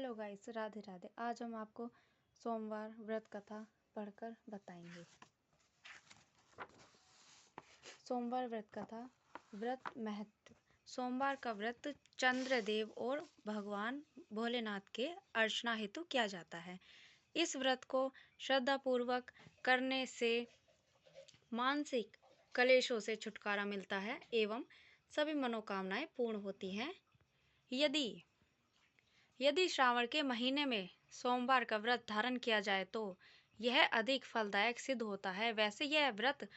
Hello guys, Radhe Radhe. आज हम आपको सोमवार व्रत कथा पढ़कर बताएंगे। सोमवार व्रत कथा। व्रत महत्व। सोमवार का व्रत चंद्रदेव और भगवान भोलेनाथ के अर्चना हेतु किया जाता है। इस व्रत को श्रद्धापूर्वक करने से मानसिक कलेशों से छुटकारा मिलता है एवं सभी मनोकामनाएं पूर्ण होती हैं। यदि श्रावण के महीने में सोमवार का व्रत धारण किया जाए तो यह अधिक फलदायक सिद्ध होता है। वैसे यह व्रत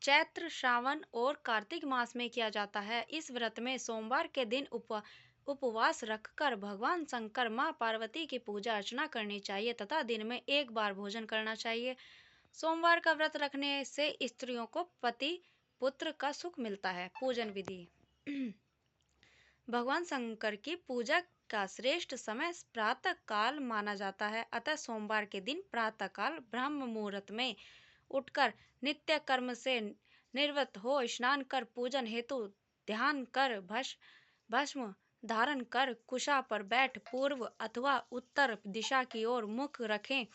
चैत्र, श्रावण और कार्तिक मास में किया जाता है। इस व्रत में सोमवार के दिन उपवास रखकर भगवान शंकर, मां पार्वती की पूजा अर्चना करनी चाहिए तथा दिन में एक बार भोजन करना चाहिए। सोमवार का व्रत रखने से स्त्रियों को पति पुत्र का सुख मिलता है। पूजन विधि। भगवान शंकर की पूजा का श्रेष्ठ समय प्रातः काल माना जाता है, अतः सोमवार के दिन प्रातः काल ब्रह्म मुहूर्त में उठकर नित्य कर्म से निवृत्त हो स्नान कर पूजन हेतु ध्यान कर भस्म धारण कर कुशा पर बैठ पूर्व अथवा उत्तर दिशा की ओर मुख रखें।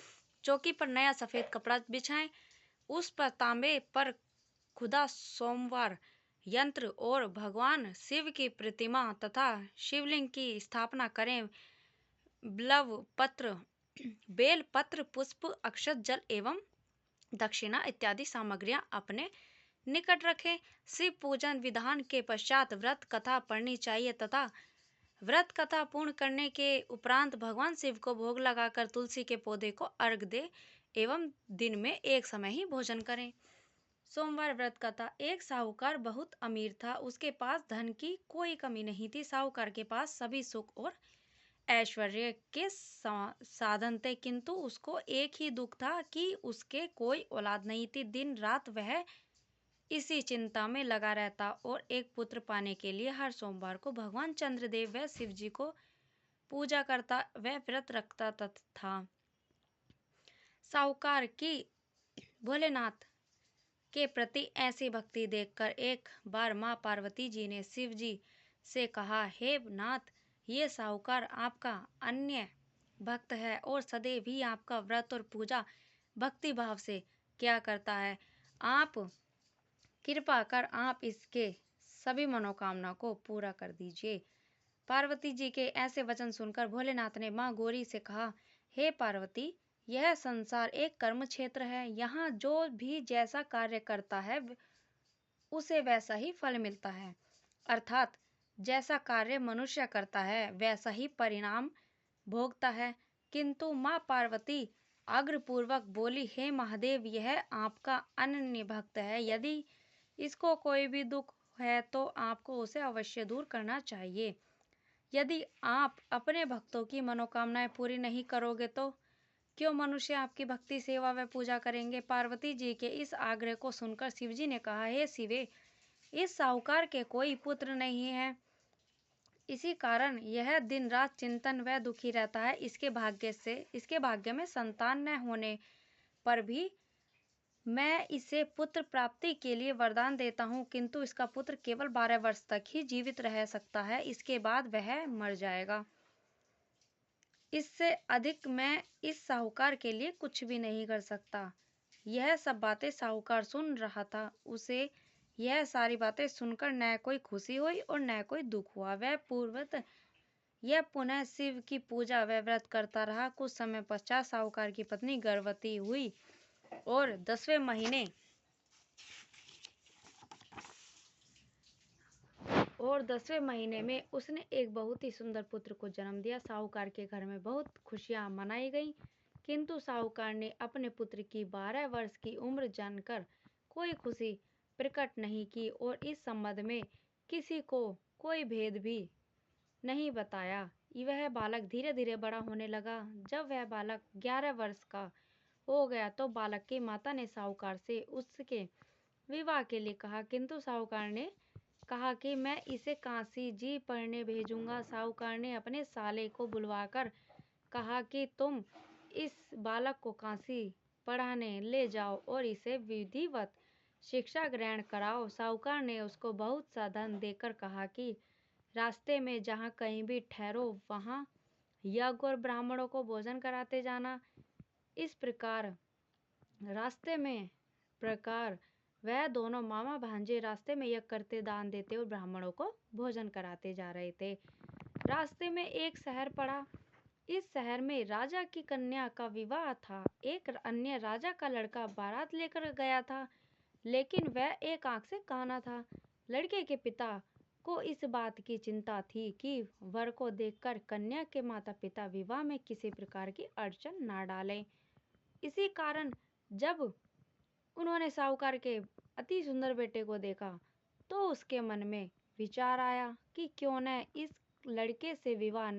चौकी पर नया सफेद कपड़ा बिछाएं। उस पर तांबे पर खुदा सोमवार यंत्र और भगवान शिव की प्रतिमा तथा शिवलिंग की स्थापना करें। बेल पत्र, पुष्प, अक्षत, जल एवं दक्षिणा इत्यादि सामग्रियां अपने निकट रखें। शिव पूजन विधान के पश्चात व्रत कथा पढ़नी चाहिए तथा व्रत कथा पूर्ण करने के उपरांत भगवान शिव को भोग लगाकर तुलसी के पौधे को अर्घ दे एवं दिन में एक समय ही भोजन करें। सोमवार व्रत कथा। एक साहूकार बहुत अमीर था। उसके पास धन की कोई कमी नहीं थी। साहूकार के पास सभी सुख और ऐश्वर्य के साधन थे, किंतु उसको एक ही दुख था कि उसके कोई औलाद नहीं थी। दिन रात वह इसी चिंता में लगा रहता और एक पुत्र पाने के लिए हर सोमवार को भगवान चंद्रदेव व शिव जी को पूजा करता व व्रत रखता था। साहूकार की भोलेनाथ के प्रति ऐसी भक्ति देखकर एक बार मां पार्वती जी ने शिव जी से कहा, हे नाथ, ये साहूकार आपका अन्य भक्त है और सदैव ही आपका व्रत और पूजा भक्ति भाव से क्या करता है। आप कृपा कर आप इसके सभी मनोकामना को पूरा कर दीजिए। पार्वती जी के ऐसे वचन सुनकर भोलेनाथ ने मां गौरी से कहा, हे पार्वती, यह संसार एक कर्म क्षेत्र है। यहाँ जो भी जैसा कार्य करता है उसे वैसा ही फल मिलता है, अर्थात जैसा कार्य मनुष्य करता है वैसा ही परिणाम भोगता है। किंतु मां पार्वती आग्रहपूर्वक बोली, हे महादेव, यह आपका अनन्य भक्त है। यदि इसको कोई भी दुख है तो आपको उसे अवश्य दूर करना चाहिए। यदि आप अपने भक्तों की मनोकामनाएं पूरी नहीं करोगे तो क्यों मनुष्य आपकी भक्ति, सेवा व पूजा करेंगे। पार्वती जी के इस आग्रह को सुनकर शिवजी ने कहा, हे शिवे, इस साहूकार के कोई पुत्र नहीं है, इसी कारण यह दिन रात चिंतन व दुखी रहता है। इसके भाग्य में संतान न होने पर भी मैं इसे पुत्र प्राप्ति के लिए वरदान देता हूँ, किंतु इसका पुत्र केवल 12 वर्ष तक ही जीवित रह सकता है, इसके बाद वह मर जाएगा। इससे अधिक मैं इस साहूकार के लिए कुछ भी नहीं कर सकता। यह सब बातें साहूकार सुन रहा था। उसे यह सारी बातें सुनकर न कोई खुशी हुई और न कोई दुख हुआ। यह पुनः शिव की पूजा व व्रत करता रहा। कुछ समय पश्चात साहूकार की पत्नी गर्भवती हुई और 10वें महीने में उसने एक बहुत ही सुंदर पुत्र को जन्म दिया। साहूकार के घर में बहुत खुशियां मनाई गईं, किंतु साहूकार ने अपने पुत्र की 12 वर्ष की उम्र जानकर कोई खुशी प्रकट नहीं की और इस संबंध में किसी को कोई भेद भी नहीं बताया। वह बालक धीरे धीरे बड़ा होने लगा। जब वह बालक 11 वर्ष का हो गया तो बालक की माता ने साहूकार से उसके विवाह के लिए कहा, किंतु साहूकार ने कहा कि मैं इसे काशी जी पढ़ने भेजूंगा। साहूकार ने अपने साले को बुलवाकर कहा कि तुम इस बालक को काशी पढ़ाने ले जाओ और इसे विधिवत शिक्षा ग्रहण कराओ। साहूकार ने उसको बहुत सा धन देकर कहा कि रास्ते में जहाँ कहीं भी ठहरो वहाँ यज्ञ और ब्राह्मणों को भोजन कराते जाना। इस प्रकार वह दोनों मामा भांजे रास्ते में यज्ञ करते, दान देते और ब्राह्मणों को भोजन कराते जा रहे थे। रास्ते में एक शहर पड़ा। इस शहर में राजा की कन्या का विवाह था। एक अन्य राजा का लड़का बारात लेकर गया था, लेकिन वह एक आंख से काना था। लड़के के पिता को इस बात की चिंता थी कि वर को देखकर कन्या के माता पिता विवाह में किसी प्रकार की अड़चन ना डालें। इसी कारण जब उन्होंने साहूकार के अति सुंदर बेटे को देखा तो उसके मन में विचार आया कि क्यों न इस लड़के से विवाह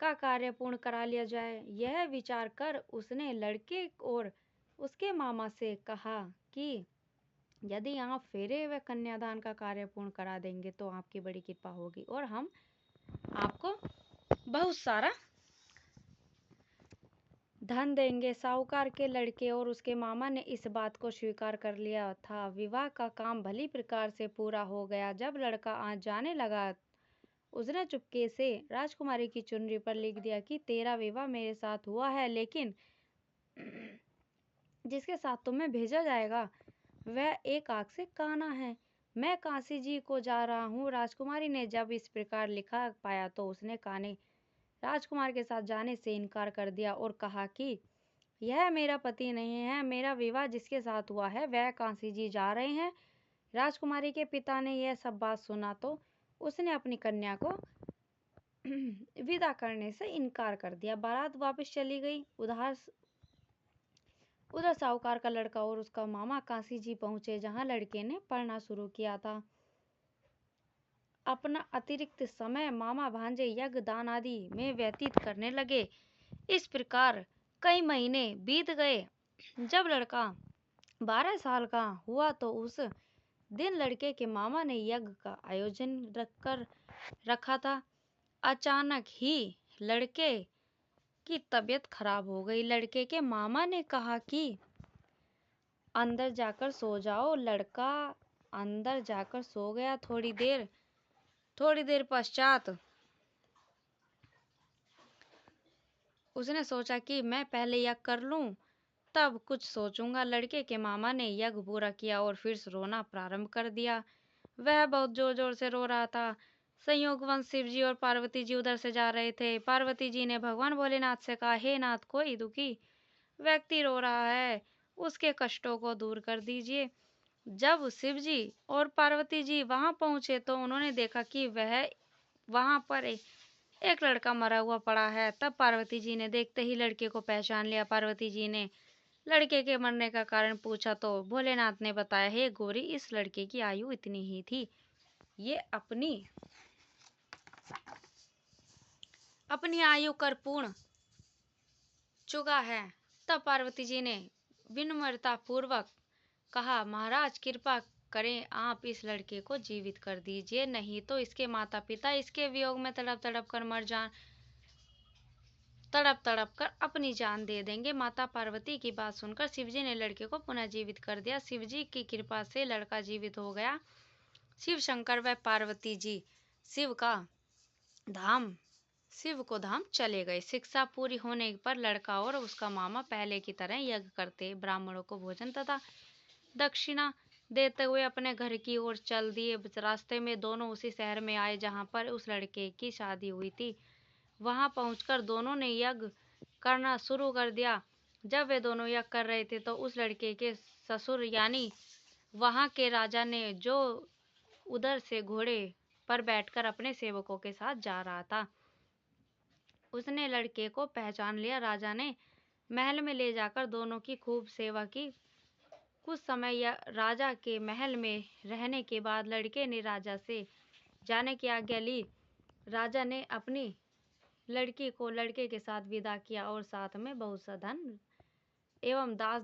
का कार्य पूर्ण करा लिया जाए। यह विचार कर उसने लड़के और उसके मामा से कहा कि यदि आप फेरे व कन्यादान का कार्य पूर्ण करा देंगे तो आपकी बड़ी कृपा होगी और हम आपको बहुत सारा धन देंगे। साहूकार के लड़के और उसके मामा ने इस बात को स्वीकार कर लिया था। विवाह का काम भली प्रकार से पूरा हो गया। जब लड़का आज जाने लगा, उसने चुपके से राजकुमारी की चुनरी पर लिख दिया कि तेरा विवाह मेरे साथ हुआ है, लेकिन जिसके साथ तुम्हें भेजा जाएगा वह एक आंख से काना है। मैं काशी जी को जा रहा हूँ। राजकुमारी ने जब इस प्रकार लिखा पाया तो उसने काने राजकुमार के साथ जाने से इनकार कर दिया और कहा कि यह मेरा पति नहीं है। मेरा विवाह जिसके साथ हुआ है वह काशी जी जा रहे हैं। राजकुमारी के पिता ने यह सब बात सुना तो उसने अपनी कन्या को विदा करने से इनकार कर दिया। बारात वापस चली गई। उधर साहूकार का लड़का और उसका मामा काशी जी पहुंचे, जहां लड़के ने पढ़ना शुरू किया था। अपना अतिरिक्त समय मामा भांजे यज्ञ दान आदि में व्यतीत करने लगे। इस प्रकार कई महीने बीत गए। जब लड़का 12 साल का हुआ तो उस दिन लड़के के मामा ने यज्ञ का आयोजन रखा था। अचानक ही लड़के की तबीयत खराब हो गई। लड़के के मामा ने कहा कि अंदर जाकर सो जाओ। लड़का अंदर जाकर सो गया। थोड़ी देर पश्चात उसने सोचा कि मैं पहले यज्ञ कर लूं, तब कुछ सोचूंगा। लड़के के मामा ने यज्ञ पूरा किया और फिर रोना प्रारंभ कर दिया। वह बहुत जोर जोर से रो रहा था। संयोगवश शिव जी और पार्वती जी उधर से जा रहे थे। पार्वती जी ने भगवान भोलेनाथ से कहा, हे नाथ, कोई दुखी व्यक्ति रो रहा है, उसके कष्टों को दूर कर दीजिए। जब शिव जी और पार्वती जी वहां पहुंचे तो उन्होंने देखा कि वहां पर एक लड़का मरा हुआ पड़ा है। तब पार्वती जी ने देखते ही लड़के को पहचान लिया। पार्वती जी ने लड़के के मरने का कारण पूछा तो भोलेनाथ ने बताया, हे गौरी, इस लड़के की आयु इतनी ही थी, ये अपनी आयु कर पूर्ण चुका है। तब पार्वती जी ने विनम्रता पूर्वक कहा, महाराज कृपा करें, आप इस लड़के को जीवित कर दीजिए, नहीं तो इसके माता पिता इसके वियोग में तड़प तड़प कर अपनी जान दे देंगे। माता पार्वती की बात सुनकर शिवजी ने लड़के को पुनः जीवित कर दिया। शिवजी की कृपा से लड़का जीवित हो गया। शिव शंकर व पार्वती जी शिव को धाम चले गए। शिक्षा पूरी होने पर लड़का और उसका मामा पहले की तरह यज्ञ करते, ब्राह्मणों को भोजन तथा दक्षिणा देते हुए अपने घर की ओर चल दिए। रास्ते में दोनों उसी शहर में आए जहां पर उस लड़के की शादी हुई थी। वहां पहुंचकर दोनों ने यज्ञ करना शुरू कर दिया। जब वे दोनों यज्ञ कर रहे थे तो उस लड़के के ससुर यानी वहां के राजा ने, जो उधर से घोड़े पर बैठकर अपने सेवकों के साथ जा रहा था, उसने लड़के को पहचान लिया। राजा ने महल में ले जाकर दोनों की खूब सेवा की। कुछ समय राजा के महल में रहने के बाद लड़के ने राजा से जाने की आज्ञा ली। राजा ने अपनी लड़की को लड़के के साथ विदा किया और साथ में बहुत सा धन एवं दास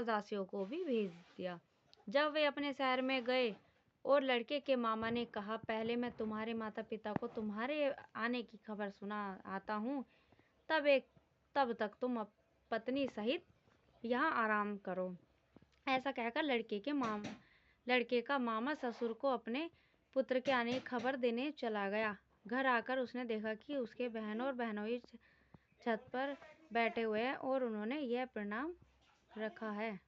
दासियों को भी भेज दिया। जब वे अपने शहर में गए और लड़के के मामा ने कहा, पहले मैं तुम्हारे माता पिता को तुम्हारे आने की खबर सुना आता हूँ, तब तक तुम पत्नी सहित यहाँ आराम करो। ऐसा कहकर लड़के का मामा ससुर को अपने पुत्र के आने की खबर देने चला गया। घर आकर उसने देखा कि उसके बहन और बहनोई छत पर बैठे हुए हैं और उन्होंने यह प्रणाम रखा है।